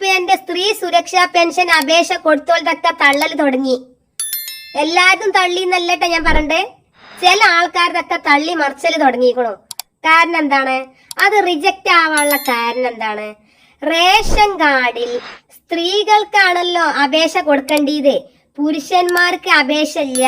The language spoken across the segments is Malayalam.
1000 സ്ത്രീ സുരക്ഷാ പെൻഷൻ അപേക്ഷ കൊടുത്തോളതൊക്കെ തള്ളല് തുടങ്ങി. എല്ലാരും തള്ളി എന്നല്ലട്ടെ ഞാൻ പറഞ്ഞേ, ചില ആൾക്കാരതൊക്കെ തള്ളി മറിച്ചല് തുടങ്ങിക്കണു. കാരണം എന്താണ്? അത് റിജക്റ്റ് ആവാനുള്ള കാരണം എന്താണ്? റേഷൻ കാർഡിൽ സ്ത്രീകൾക്കാണല്ലോ അപേക്ഷ കൊടുക്കേണ്ടത്, പുരുഷന്മാർക്ക് അപേക്ഷ ഇല്ല.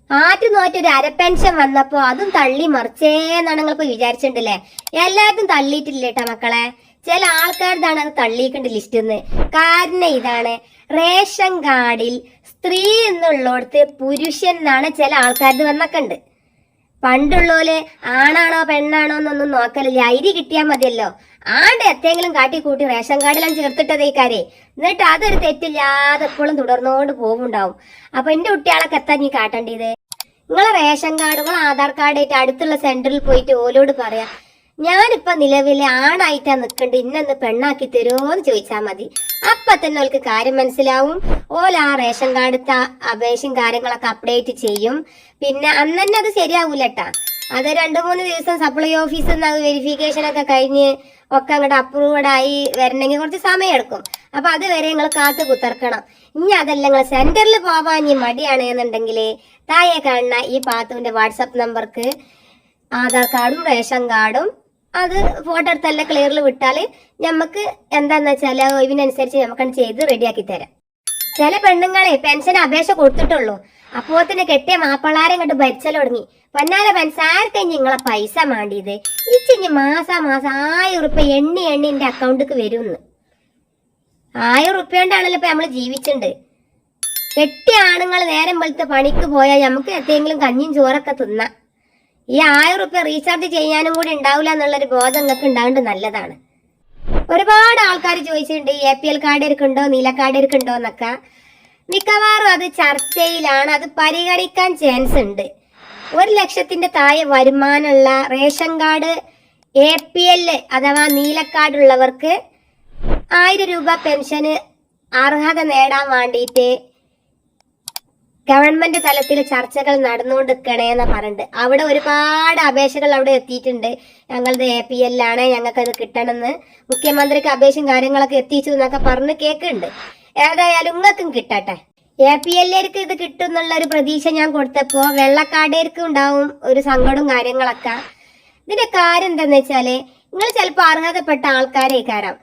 ആറ്റുനോറ്റൊരു അരപ്പെൻഷൻ വന്നപ്പോ അതും തള്ളി മറിച്ചേന്നാണ് നിങ്ങളിപ്പോ വിചാരിച്ചിട്ടുണ്ടല്ലേ. എല്ലാവരും തള്ളിയിട്ടില്ലേട്ടാ മക്കളെ, ചില ആൾക്കാരുതാണ് അത് തള്ളിയിട്ടുണ്ട് ലിസ്റ്റിന്ന്. കാരണം ഇതാണ്, റേഷൻ കാർഡിൽ സ്ത്രീ എന്നുള്ളടത്ത് പുരുഷൻ എന്നാണ് ചില ആൾക്കാർക്ക് വന്നൊക്കെണ്ട്. പണ്ടുള്ളോല് ആണാണോ പെണ്ണാണോ എന്നൊന്നും നോക്കലില്ല, അരി കിട്ടിയാൽ മതിയല്ലോ. ആണ്ട് എത്തെങ്കിലും കാട്ടിക്കൂട്ടി റേഷൻ കാർഡിലും ചേർത്തിട്ടതേക്കാരെ, എന്നിട്ട് അതൊരു തെറ്റില്ലാതെ എപ്പോഴും തുടർന്നുകൊണ്ട് പോകുണ്ടാവും. അപ്പൊ എന്റെ കുട്ടികളൊക്കെ എത്താൻ നീ കാട്ടേണ്ടത്, നിങ്ങളെ റേഷൻ കാർഡ് നിങ്ങൾ ആധാർ കാർഡായിട്ട് അടുത്തുള്ള സെന്ററിൽ പോയിട്ട് ഓലോട് പറയാ, ഞാനിപ്പോ നിലവിലെ ആണായിട്ടാ നിക്കണ്ട്, ഇന്നൊന്ന് പെണ്ണാക്കി തരുമോന്ന് ചോദിച്ചാൽ മതി. അപ്പൊ തന്നെ ഓൾക്ക് കാര്യം മനസ്സിലാവും. ഓല ആ റേഷൻ കാർഡത്തെ അപേക്ഷയും കാര്യങ്ങളൊക്കെ അപ്ഡേറ്റ് ചെയ്യും. പിന്നെ അന്ന് തന്നെ അത് ശരിയാവൂലട്ടാ, അത് 2-3 ദിവസം സപ്ലൈ ഓഫീസിൽ നിന്ന് അത് വെരിഫിക്കേഷൻ ഒക്കെ കഴിഞ്ഞ് ഒക്കെ അങ്ങോട്ട് അപ്രൂവഡ് ആയി വരണമെങ്കിൽ കുറച്ച് സമയം എടുക്കും. അപ്പൊ അതുവരെ നിങ്ങൾ കാത്തു കുത്തർക്കണം. ഇനി അതല്ല നിങ്ങൾ സെന്ററിൽ പോവാൻ ഇനി മടിയാണ് എന്നുണ്ടെങ്കിൽ താഴെ കാണുന്ന ഈ പാത്തുവിന്റെ വാട്സപ്പ് നമ്പർക്ക് ആധാർ കാർഡും റേഷൻ കാർഡും അത് ഫോട്ടോ എടുത്തല്ല ക്ലിയറിൽ വിട്ടാൽ നമുക്ക് എന്താന്ന് വെച്ചാൽ ഒഴിവിനനുസരിച്ച് നമുക്കത് ചെയ്ത് റെഡിയാക്കി തരാം. ചില പെണ്ണുങ്ങളെ പെൻഷൻ അപേക്ഷ കൊടുത്തിട്ടുള്ളൂ, അപ്പോ തന്നെ കെട്ടിയ മാപ്പിളാരെ ഇങ്ങോട്ട് ഭരിച്ചൽ തുടങ്ങി. പൊന്നാല പെൻസാർക്ക് നിങ്ങളെ പൈസ മാണ്ടിയത് ഇച്ചിഞ്ഞ് മാസം 1000 റുപ്യ എണ്ണി എന്റെ അക്കൗണ്ടിക്ക് വരുമെന്ന്. 1000 റുപ്യ കൊണ്ടാണല്ലോ ഇപ്പൊ നമ്മള് ജീവിച്ചിട്ടുണ്ട്. കെട്ടിയ ആണുങ്ങൾ നേരം വെളുത്ത് പണിക്ക് പോയാൽ നമുക്ക് എന്തെങ്കിലും കഞ്ഞിയും ചോറൊക്കെ തിന്നാം. ഈ 1000 റുപ്യ റീചാർജ് ചെയ്യാനും കൂടി ഉണ്ടാവില്ല എന്നുള്ളൊരു ബോധം നിങ്ങൾക്ക് ഉണ്ടാവേണ്ടത് നല്ലതാണ്. ഒരുപാട് ആൾക്കാർ ചോദിച്ചിട്ടുണ്ട് APL കാർഡ് ഇരിക്കുന്നുണ്ടോ, നീല കാർഡ് ഇരിക്കുന്നുണ്ടോ എന്നൊക്കെ. മിക്കവാറും അത് ചർച്ചയിലാണ്, അത് പരിഗണിക്കാൻ ചാൻസ് ഉണ്ട്. 1 ലക്ഷത്തിന്റെ താഴെ വരുമാനമുള്ള റേഷൻ കാർഡ് APL അഥവാ നീലക്കാർഡ് ഉള്ളവർക്ക് 1000 രൂപ പെൻഷന് അർഹത നേടാൻ വേണ്ടിയിട്ട് ഗവൺമെന്റ് തലത്തിൽ ചർച്ചകൾ നടന്നുകൊണ്ടിരിക്കണേന്ന് പറഞ്ഞിട്ട് അവിടെ ഒരുപാട് അപേക്ഷകൾ അവിടെ എത്തിയിട്ടുണ്ട്. ഞങ്ങളത് APL ആണ്, ഞങ്ങൾക്ക് അത് കിട്ടണമെന്ന് മുഖ്യമന്ത്രിക്ക് അപേക്ഷയും കാര്യങ്ങളൊക്കെ എത്തിച്ചു എന്നൊക്കെ പറഞ്ഞ് കേൾക്കുന്നുണ്ട്. ഏതായാലും നിങ്ങൾക്കും കിട്ടട്ടെ. APLർക്ക് ഇത് കിട്ടും എന്നുള്ള ഒരു പ്രതീക്ഷ ഞാൻ കൊടുത്തപ്പോ വെള്ളക്കാടേർക്ക് ഉണ്ടാവും ഒരു സങ്കടവും കാര്യങ്ങളൊക്കെ. ഇതിന്റെ കാര്യം എന്താന്ന് വെച്ചാല്, നിങ്ങൾ ചിലപ്പോൾ അർഹതപ്പെട്ട ആൾക്കാരേക്കാരം,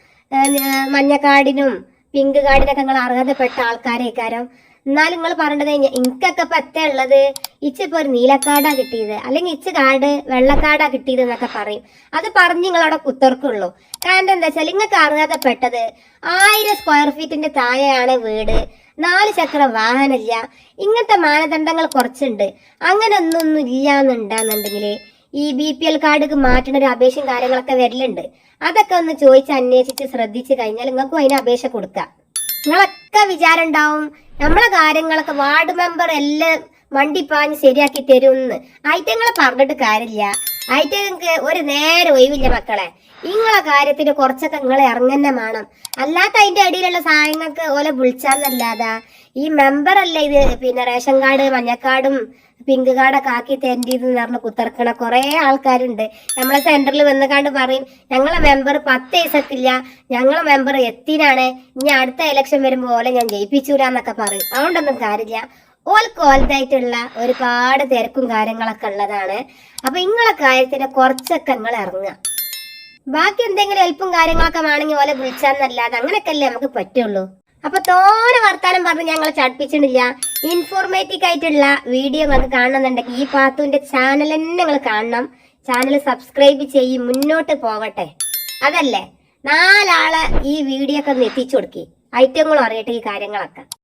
മഞ്ഞക്കാർഡിനും പിങ്ക് കാർഡിനൊക്കെ നിങ്ങൾ അർഹതപ്പെട്ട ആൾക്കാരേക്കാരം. എന്നാലും നിങ്ങൾ പറഞ്ഞത് എനിക്കൊക്കെ ഇപ്പൊ എത്ര ഉള്ളത്, ഇച്ചിപ്പോ ഒരു നീലക്കാർഡാ കിട്ടിയത്, അല്ലെങ്കിൽ ഇച്ച് കാർഡ് വെള്ളക്കാർഡാ കിട്ടിയത് എന്നൊക്കെ പറയും. അത് പറഞ്ഞ് നിങ്ങളവിടെ കുത്തർക്കുള്ളൂ. കാരണം എന്താ വെച്ചാൽ നിങ്ങൾക്ക് അർഹതപ്പെട്ടത് 1000 സ്ക്വയർ ഫീറ്റിന്റെ താഴെയാണ് വീട്, 4 ചക്ര വാഹനമില്ല, ഇങ്ങനത്തെ മാനദണ്ഡങ്ങൾ കുറച്ചുണ്ട്. അങ്ങനെ ഒന്നും ഇല്ലാന്നുണ്ടെന്നുണ്ടെങ്കിൽ ഈ BPL കാർഡിക്ക് മാറ്റുന്ന ഒരു അപേക്ഷയും കാര്യങ്ങളൊക്കെ വരലുണ്ട്. അതൊക്കെ ഒന്ന് ചോദിച്ച് അന്വേഷിച്ച് ശ്രദ്ധിച്ചു കഴിഞ്ഞാൽ നിങ്ങൾക്കും അതിന് അപേക്ഷ കൊടുക്കാം. നിങ്ങളൊക്കെ വിചാരം ഉണ്ടാവും നമ്മളെ കാര്യങ്ങളൊക്കെ വാർഡ് മെമ്പർ എല്ലാം വണ്ടിപ്പാഞ്ഞ് ശരിയാക്കി തരുമെന്ന്. ഐറ്റങ്ങളെ പറഞ്ഞിട്ട് കാര്യമില്ല, ഐറ്റങ്ങൾക്ക് ഒരു നേരം ഒഴിവില്ല മക്കളെ. നിങ്ങളെ കാര്യത്തിന് കുറച്ചൊക്കെ നിങ്ങളെ ഇറങ്ങന്നെ വേണം. അല്ലാത്ത അതിന്റെ അടിയിലുള്ള സാധനങ്ങൾക്ക് ഓലെ വിളിച്ചാന്നല്ലാതെ ഈ മെമ്പർ അല്ലേ ഇത് പിന്നെ റേഷൻ കാർഡ് മഞ്ഞക്കാർഡും പിങ്ക് കാർഡൊക്കെ ആക്കി തരേണ്ടതെന്ന് പറഞ്ഞ് കുത്തിറക്കണ കുറെ ആൾക്കാരുണ്ട്. നമ്മളെ സെന്ററിൽ വന്നുകാണ്ട് പറയും ഞങ്ങളെ മെമ്പർ 10 ദിവസത്തില്ല, ഞങ്ങളെ മെമ്പർ എത്തിനാണ്, ഇനി അടുത്ത ഇലക്ഷൻ വരുമ്പോ ഓലെ ഞാൻ ജയിപ്പിച്ചൂലെന്നൊക്കെ പറയും. അതുകൊണ്ടൊന്നും കാര്യമില്ല. ഓൽക്കോലതായിട്ടുള്ള ഒരുപാട് തിരക്കും കാര്യങ്ങളൊക്കെ ഉള്ളതാണ്. അപ്പൊ നിങ്ങളെ കാര്യത്തിന് കുറച്ചൊക്കെ നിങ്ങൾ ഇറങ്ങുക. ബാക്കി എന്തെങ്കിലും ഹെൽപ്പും കാര്യങ്ങളൊക്കെ വേണമെങ്കിൽ ഓലെ വിളിച്ചാന്നല്ലാതെ അങ്ങനെയൊക്കെ അല്ലേ നമുക്ക് പറ്റുള്ളൂ. അപ്പൊ തോനെ വർത്താനം പറഞ്ഞ് ഞങ്ങൾ ചടപ്പിച്ചിട്ടില്ല. ഇൻഫോർമേറ്റീവ് ആയിട്ടുള്ള വീഡിയോ നിങ്ങൾക്ക് കാണണമെന്നുണ്ടെങ്കിൽ ഈ പാത്തുവിന്റെ ചാനൽ തന്നെ നിങ്ങൾ കാണണം. ചാനൽ സബ്സ്ക്രൈബ് ചെയ്യും, മുന്നോട്ട് പോകട്ടെ. അതല്ലേ 4 ആളെ ഈ വീഡിയോ ഒക്കെ ഒന്ന് എത്തിച്ചു കൊടുക്കി, ഐറ്റങ്ങളും അറിയട്ടെ ഈ കാര്യങ്ങളൊക്കെ.